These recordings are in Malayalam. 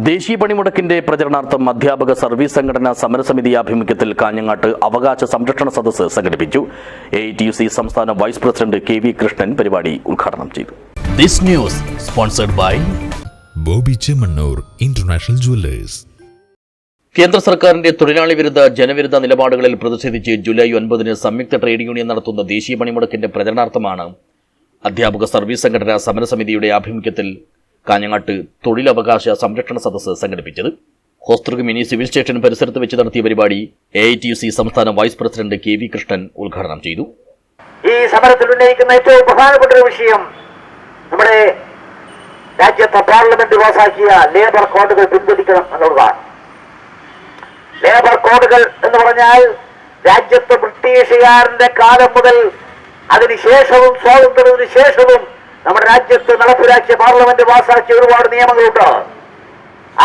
ദേശീയ പണിമുടക്കിന്റെ പ്രചരണാർത്ഥം അധ്യാപക സർവീസ് സംഘടനാ സമരസമിതി ആഭിമുഖ്യത്തിൽ കാഞ്ഞങ്ങാട്ട് അവകാശ സംരക്ഷണ സദസ്സ് സംഘടിപ്പിച്ചു. AITUC സംസ്ഥാന വൈസ് പ്രസിഡന്റ് KV കൃഷ്ണൻ പരിപാടി ഉദ്ഘാടനം ചെയ്തു. This news sponsored by Bobby Chemmanur international jewellers. കേന്ദ്ര സർക്കാരിന്റെ തൊഴിലാളി വിരുദ്ധ ജനവിരുദ്ധ നിലപാടുകളിൽ പ്രതിഷേധിച്ച് ജൂലൈ 9 സംയുക്ത ട്രേഡ് യൂണിയൻ നടത്തുന്ന ദേശീയ പണിമുടക്കിന്റെ പ്രചരണാർത്ഥമാണ് അധ്യാപക സർവീസ് സംഘടനാ സമരസമിതിയുടെ ആഭിമുഖ്യത്തിൽ കാഞ്ഞങ്ങാട്ട് തൊഴിലവകാശ സംരക്ഷണ സദസ്സ് സംഘടിപ്പിച്ചത്. ഹോസ്തൃക് മിനി സിവിൽ സ്റ്റേഷൻ പരിസരത്ത് വെച്ച് നടത്തിയ പരിപാടി AITUC സംസ്ഥാന വൈസ് പ്രസിഡന്റ് KV കൃഷ്ണൻ ഉദ്ഘാടനം ചെയ്തു. ഈ സമരത്തിൽ ഉന്നയിക്കുന്ന ഏറ്റവും പ്രധാനപ്പെട്ട ഒരു വിഷയം നമ്മുടെ രാജ്യത്തെ പാർലമെന്റ് പാസാക്കിയ ലേബർ കോഡുകൾ പിൻവലിക്കണം എന്നുള്ളതാണ്. ലേബർ കോഡുകൾ എന്ന് പറഞ്ഞാൽ രാജ്യത്ത് ബ്രിട്ടീഷുകാരന്റെ കാലം മുതൽ അതിനുശേഷവും സ്വാതന്ത്ര്യത്തിന് ശേഷവും നമ്മുടെ രാജ്യത്ത് നടപ്പിലാക്കിയ പാർലമെന്റ് പാസാക്കിയ ഒരുപാട് നിയമങ്ങളുണ്ട്.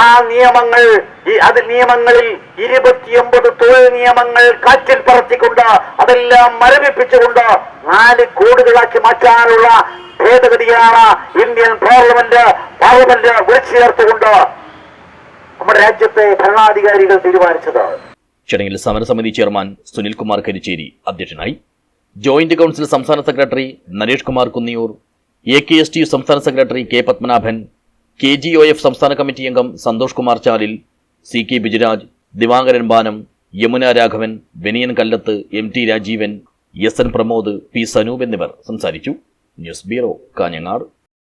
ആ നിയമങ്ങളിൽ 29 തൊഴിൽ നിയമങ്ങൾ കാറ്റിൽ പറത്തിക്കൊണ്ട് അതെല്ലാം മരവിപ്പിച്ചുകൊണ്ട് 4 കോഡുകളാക്കി മാറ്റാനുള്ള ഭേദഗതിയാണ് ഇന്ത്യൻ പാർലമെന്റ് വിളിച്ചു ചേർത്തുകൊണ്ട് നമ്മുടെ രാജ്യത്തെ ഭരണാധികാരികൾ തീരുമാനിച്ചത്. ചടങ്ങിൽ സമരസമിതി ചെയർമാൻ സുനിൽകുമാർ കരിച്ചേരി അധ്യക്ഷനായി. ജോയിന്റ് കൌൺസിൽ സംസ്ഥാന സെക്രട്ടറി നരേഷ് കുമാർ കുന്നിയൂർ, AKSTU സംസ്ഥാന സെക്രട്ടറി K പത്മനാഭൻ, KGOF സംസ്ഥാന കമ്മിറ്റി അംഗം Santhosh Kumar Chalil, CK Bijuraj, Divakaran Banam, Yamuna Raghavan, Beniyan Kallath, MT Rajeevan, SN Pramod, P Sanoop എന്നിവർ സംസാരിച്ചു. News bureau, Kanhangad.